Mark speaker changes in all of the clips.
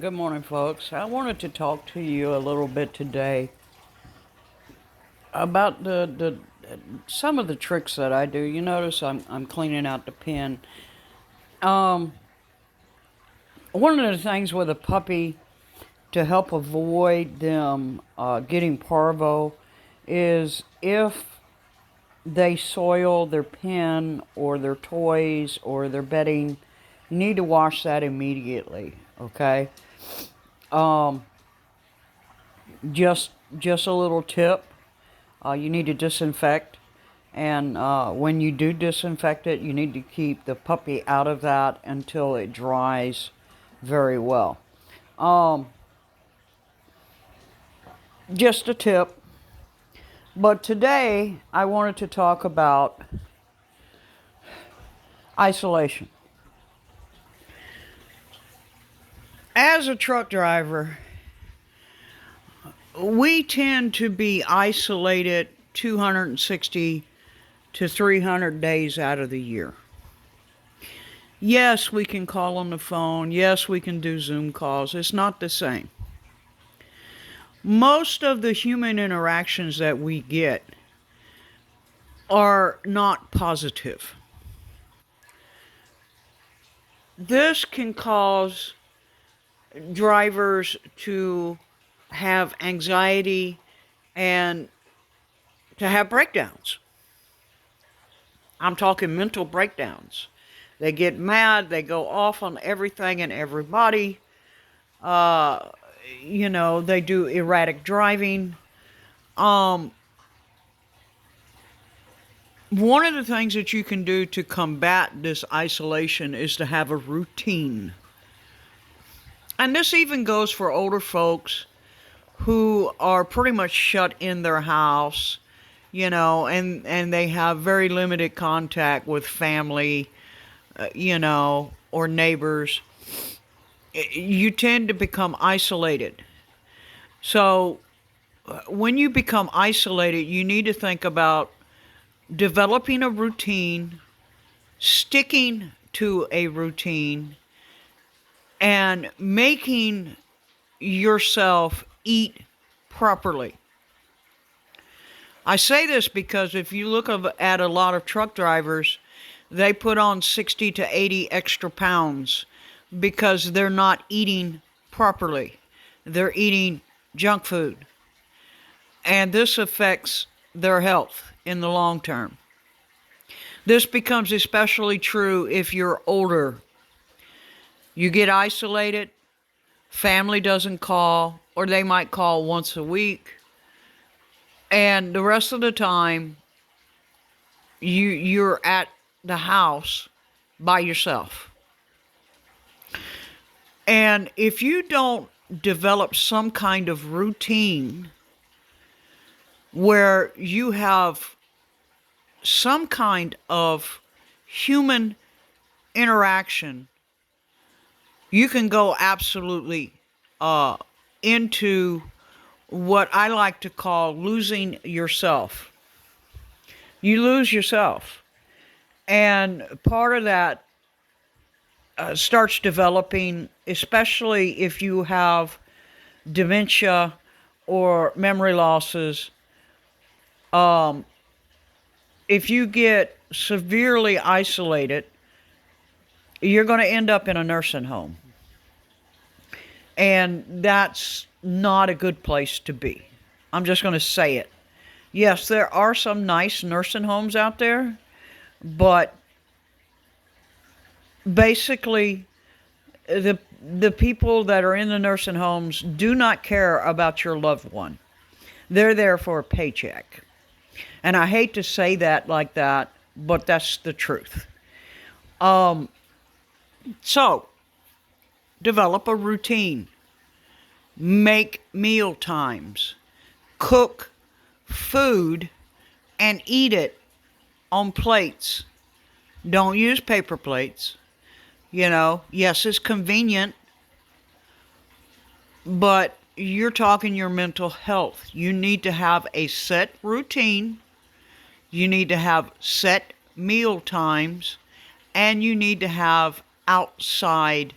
Speaker 1: Good morning, folks. I wanted to talk to you a little bit today about the some of the tricks that I do. You notice I'm cleaning out the pen. Um, One of the things with a puppy to help avoid them getting parvo is if they soil their pen or their toys or their bedding, you need to wash that immediately. Okay. Um, just just a little tip. You need to disinfect, and when you do disinfect it, you need to keep the puppy out of that until it dries very well. Um, just a tip. But today, I wanted to talk about isolation. As a truck driver, we tend to be isolated 260 to 300 days out of the year. Yes, we can call on the phone. Yes, we can do Zoom calls. It's not the same. Most of the human interactions that we get are not positive. This can cause drivers to have anxiety and to have breakdowns. I'm talking mental breakdowns. They get mad, they go off on everything and everybody. Uh, they do erratic driving. Um, One of the things that you can do to combat this isolation is to have a routine. And this even goes for older folks who are pretty much shut in their house, and they have very limited contact with family, or neighbors. You tend to become isolated. So when you become isolated, you need to think about developing a routine, sticking to a routine, and making yourself eat properly. I say this because if you look at a lot of truck drivers, they put on 60 to 80 extra pounds because they're not eating properly. They're eating junk food. And this affects their health in the long term. This becomes especially true if you're older. You get isolated, family doesn't call, or they might call once a week. And the rest of the time, you're at the house by yourself. And if you don't develop some kind of routine where you have some kind of human interaction, you can go absolutely into what I like to call losing yourself. You lose yourself. And part of that starts developing, especially if you have dementia or memory losses. If you get severely isolated, you're going to end up in a nursing home. And that's not a good place to be. I'm just going to say it. Yes, there are some nice nursing homes out there, but basically the people that are in the nursing homes do not care about your loved one. They're there for a paycheck. And I hate to say that like that, but that's the truth. So, develop a routine. Make meal times. Cook food and eat it on plates. Don't use paper plates. Yes, it's convenient, but you're talking your mental health. You need to have a set routine. You need to have set meal times, and you need to have outside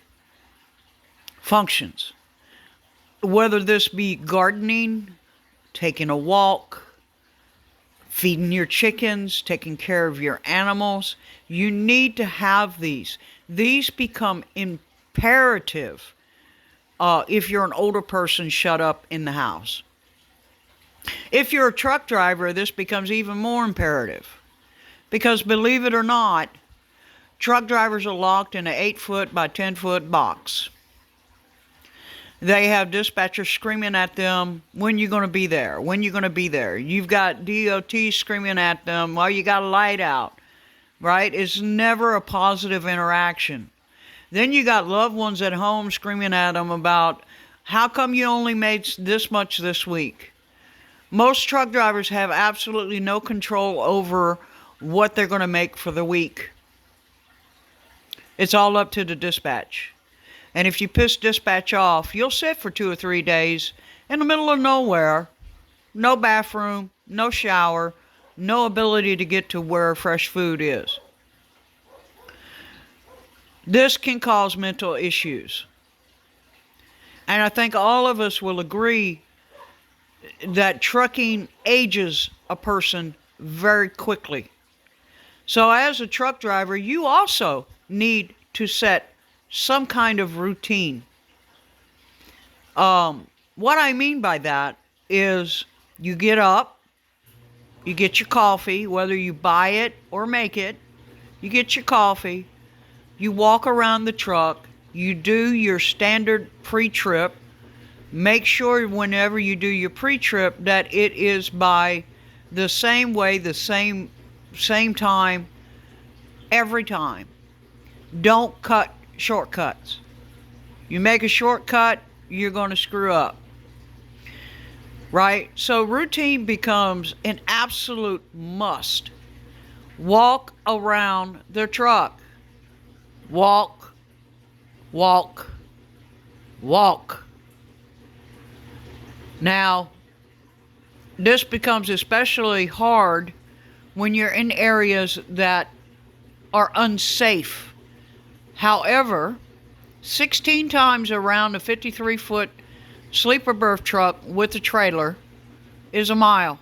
Speaker 1: functions. Whether this be gardening, taking a walk, feeding your chickens, taking care of your animals, you need to have these. These become imperative if you're an older person shut up in the house. If you're a truck driver, this becomes even more imperative. Because believe it or not, truck drivers are locked in an 8-foot by 10-foot box. They have dispatchers screaming at them, when you going to be there? When you going to be there? You've got DOT screaming at them, well, you got a light out, right? It's never a positive interaction. Then you got loved ones at home screaming at them about, how come you only made this much this week? Most truck drivers have absolutely no control over what they're going to make for the week. It's all up to the dispatch. And if you piss dispatch off, you'll sit for 2 or 3 days in the middle of nowhere, no bathroom, no shower, no ability to get to where fresh food is. This can cause mental issues. And I think all of us will agree that trucking ages a person very quickly. So as a truck driver, you also need to set some kind of routine. What I mean by that is you get up, you get your coffee, whether you buy it or make it, you get your coffee, you walk around the truck, you do your standard pre-trip. Make sure whenever you do your pre-trip that it is by the same way, the same time, every time. Don't cut shortcuts. You make a shortcut, you're going to screw up. Right? So routine becomes an absolute must. Walk around the truck. Walk, walk, walk. Now, this becomes especially hard when you're in areas that are unsafe. However, 16 times around a 53-foot sleeper berth truck with a trailer is a mile.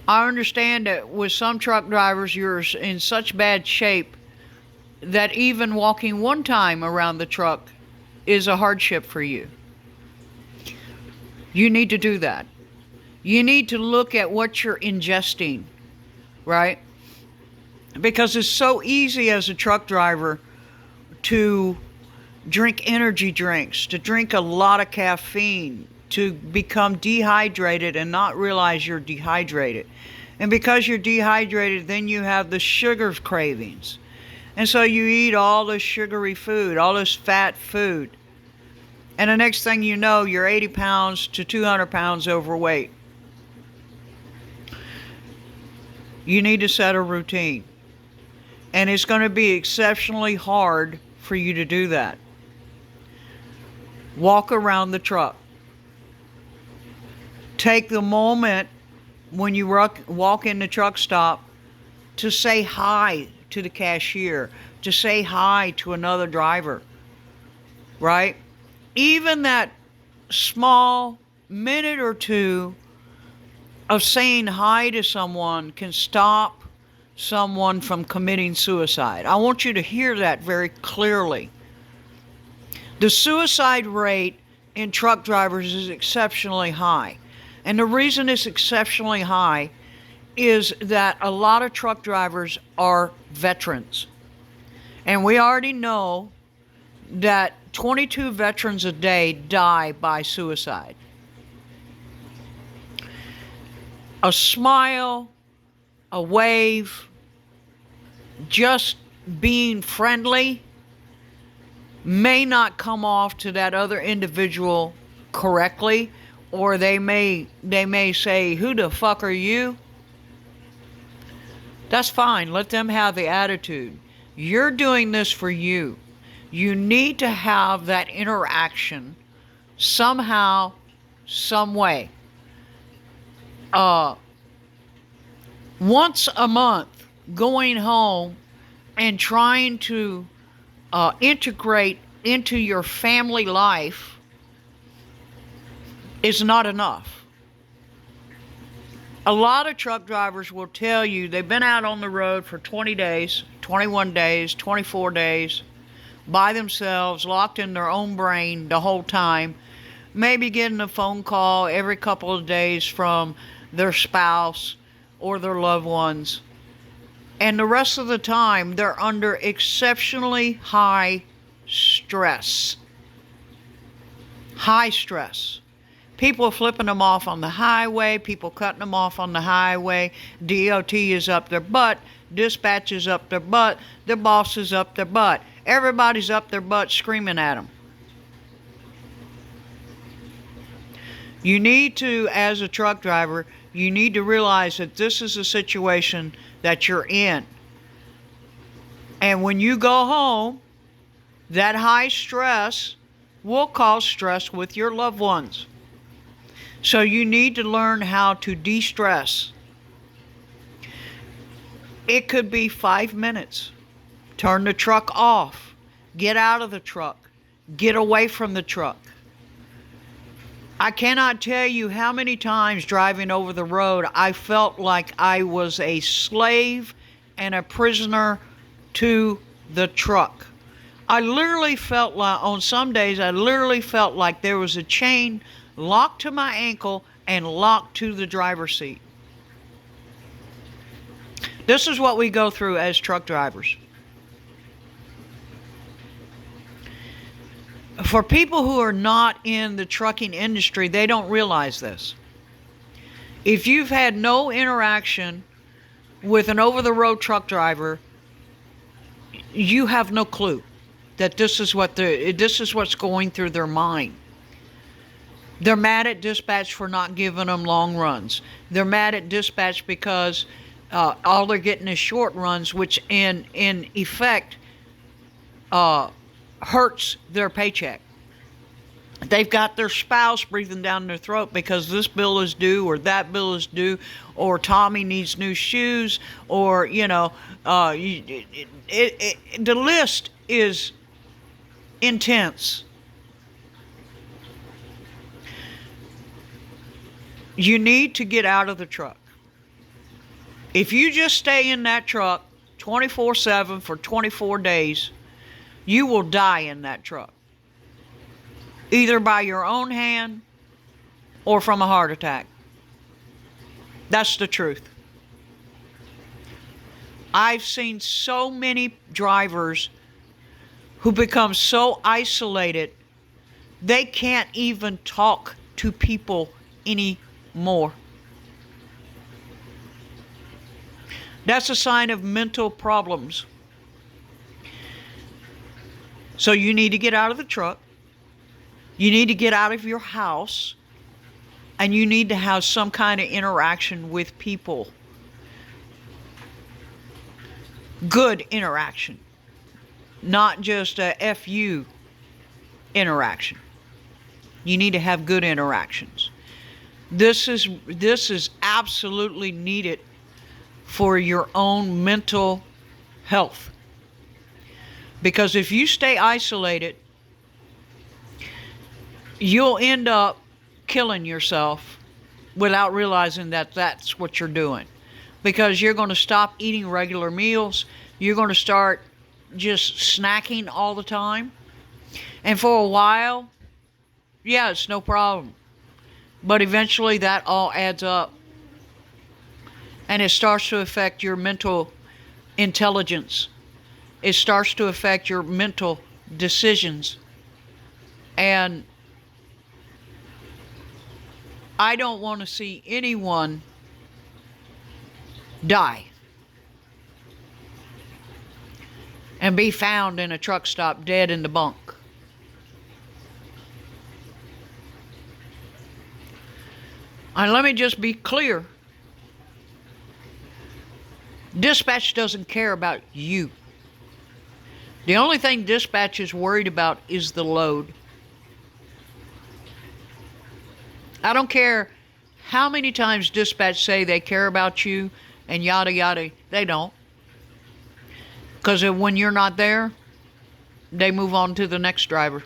Speaker 1: I understand that with some truck drivers, you're in such bad shape that even walking one time around the truck is a hardship for you. You need to do that. You need to look at what you're ingesting, right? Because it's so easy as a truck driver to drink energy drinks, to drink a lot of caffeine, to become dehydrated and not realize you're dehydrated. And because you're dehydrated, then you have the sugar cravings. And so you eat all this sugary food, all this fat food. And the next thing you know, you're 80 pounds to 200 pounds overweight. You need to set a routine. And it's going to be exceptionally hard for you to do that. Walk around the truck. Take the moment when you walk in the truck stop to say hi to the cashier, to say hi to another driver, right? Even that small minute or two of saying hi to someone can stop someone from committing suicide. I want you to hear that very clearly. The suicide rate in truck drivers is exceptionally high. And the reason it's exceptionally high is that a lot of truck drivers are veterans. And we already know that 22 veterans a day die by suicide. A smile, a wave, just being friendly may not come off to that other individual correctly, or they may say, "Who the fuck are you?" That's fine. Let them have the attitude. You're doing this for you. You need to have that interaction somehow, some way. Once a month, going home and trying to integrate into your family life is not enough. A lot of truck drivers will tell you they've been out on the road for 20 days, 21 days, 24 days, by themselves, locked in their own brain the whole time, maybe getting a phone call every couple of days from their spouse or their loved ones. And the rest of the time, they're under exceptionally high stress. High stress. People flipping them off on the highway, people cutting them off on the highway. DOT is up their butt, dispatch is up their butt, their boss is up their butt. Everybody's up their butt screaming at them. You need to, as a truck driver, you need to realize that this is a situation that you're in. And when you go home, that high stress will cause stress with your loved ones. So you need to learn how to de-stress. It could be 5 minutes. Turn the truck off. Get out of the truck. Get away from the truck. I cannot tell you how many times driving over the road I felt like I was a slave and a prisoner to the truck. I literally felt like, on some days, I literally felt like there was a chain locked to my ankle and locked to the driver's seat. This is what we go through as truck drivers. For people who are not in the trucking industry, they don't realize this. If you've had no interaction with an over-the-road truck driver, you have no clue that this is what's going through their mind. They're mad at dispatch for not giving them long runs. They're mad at dispatch because all they're getting is short runs, which in effect hurts their paycheck. They've got their spouse breathing down their throat because this bill is due or that bill is due, or Tommy needs new shoes, or the list is intense. You need to get out of the truck. If you just stay in that truck 24/7 for 24 days, you will die in that truck. Either by your own hand or from a heart attack. That's the truth. I've seen so many drivers who become so isolated, they can't even talk to people anymore. That's a sign of mental problems. So you need to get out of the truck. You need to get out of your house. And you need to have some kind of interaction with people. Good interaction. Not just a FU interaction. You need to have good interactions. This is absolutely needed for your own mental health. Because if you stay isolated, you'll end up killing yourself without realizing that that's what you're doing. Because you're going to stop eating regular meals. You're going to start just snacking all the time. And for a while, yeah, it's no problem. But eventually that all adds up. And it starts to affect your mental intelligence. It starts to affect your mental decisions. And I don't want to see anyone die and be found in a truck stop dead in the bunk. And let me just be clear. Dispatch doesn't care about you. The only thing dispatch is worried about is the load. I don't care how many times dispatch say they care about you and yada yada. They don't. Because when you're not there, they move on to the next driver.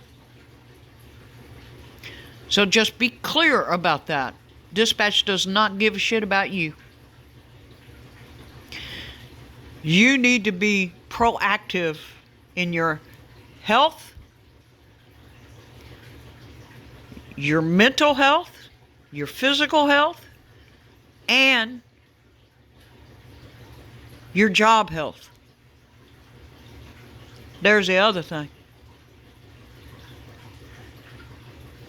Speaker 1: So just be clear about that. Dispatch does not give a shit about you. You need to be proactive in your health, your mental health, your physical health, and your job health. There's the other thing.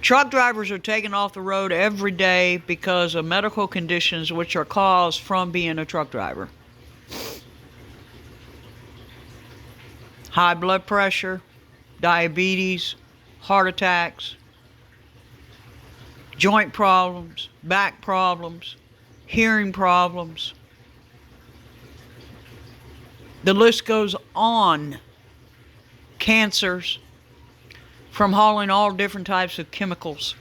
Speaker 1: Truck drivers are taken off the road every day because of medical conditions which are caused from being a truck driver. High blood pressure, diabetes, heart attacks, joint problems, back problems, hearing problems. The list goes on. Cancers from hauling all different types of chemicals.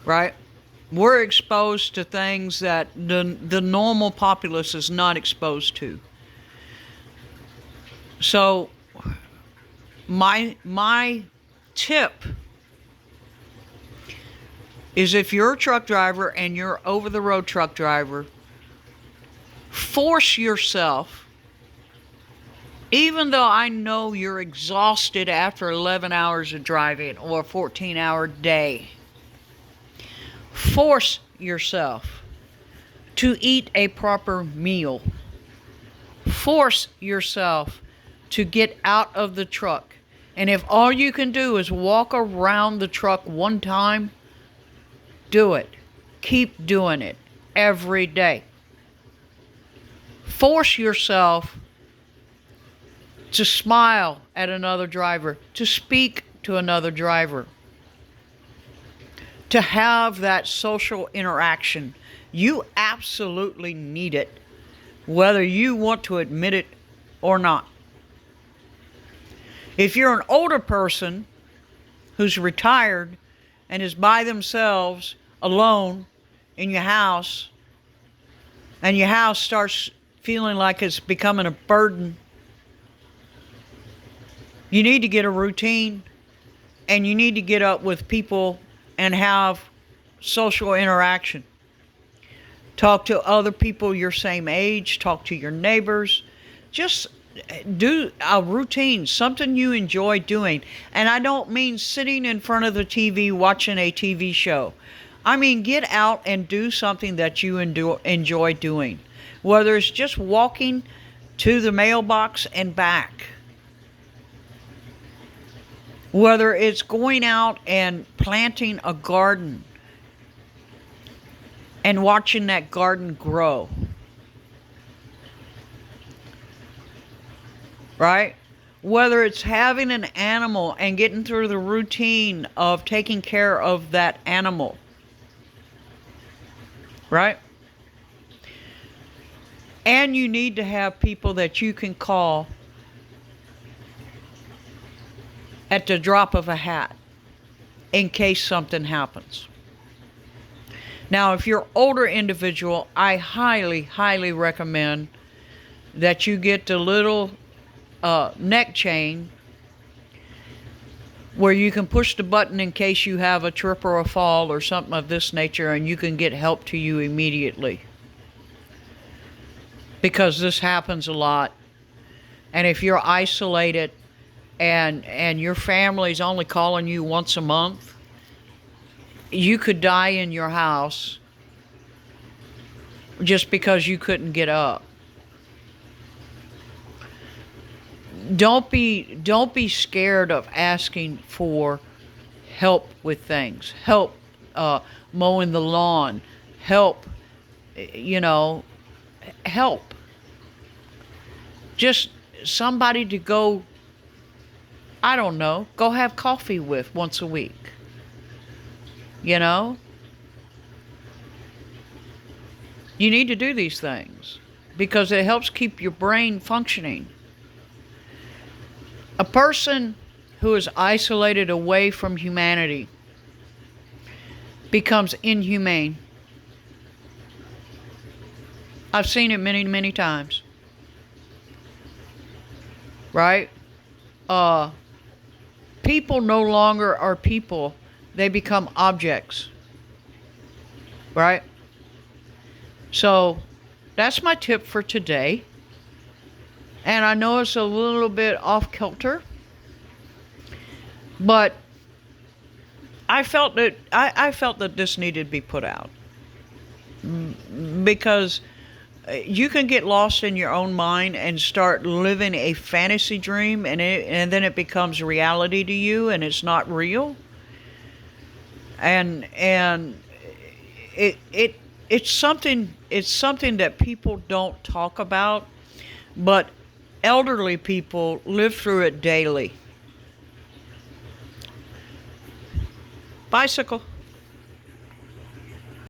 Speaker 1: Right? We're exposed to things that the normal populace is not exposed to. So my tip is, if you're a truck driver and you're over-the-road truck driver, force yourself, even though I know you're exhausted after 11 hours of driving or a 14-hour day, force yourself to eat a proper meal. Force yourself to get out of the truck. And if all you can do is walk around the truck one time, do it. Keep doing it every day. Force yourself to smile at another driver, to speak to another driver, to have that social interaction. You absolutely need it, whether you want to admit it or not. If you're an older person who's retired and is by themselves, alone, in your house, and your house starts feeling like it's becoming a burden, you need to get a routine, and you need to get up with people and have social interaction. Talk to other people your same age, talk to your neighbors. Just do a routine, something you enjoy doing. And I don't mean sitting in front of the TV watching a TV show. I mean, get out and do something that you enjoy doing. Whether it's just walking to the mailbox and back. Whether it's going out and planting a garden and watching that garden grow. Right? Whether it's having an animal and getting through the routine of taking care of that animal. Right? And you need to have people that you can call at the drop of a hat in case something happens. Now, if you're an older individual, I highly, highly recommend that you get the little neck chain where you can push the button in case you have a trip or a fall or something of this nature, and you can get help to you immediately. Because this happens a lot. And if you're isolated and your family's only calling you once a month, you could die in your house just because you couldn't get up. Don't be scared of asking for help with things. Help mowing the lawn. Help, help. Just somebody to go, I don't know, go have coffee with once a week. You know? You need to do these things because it helps keep your brain functioning. A person who is isolated away from humanity becomes inhumane. I've seen it many, many times. Right? uh, people no longer are people, they become objects, right? So that's my tip for today. And I know it's a little bit off kilter, but I felt that this needed to be put out because you can get lost in your own mind and start living a fantasy dream, and then it becomes reality to you, and it's not real. And it it's something that people don't talk about, but elderly people live through it daily. Bicycle.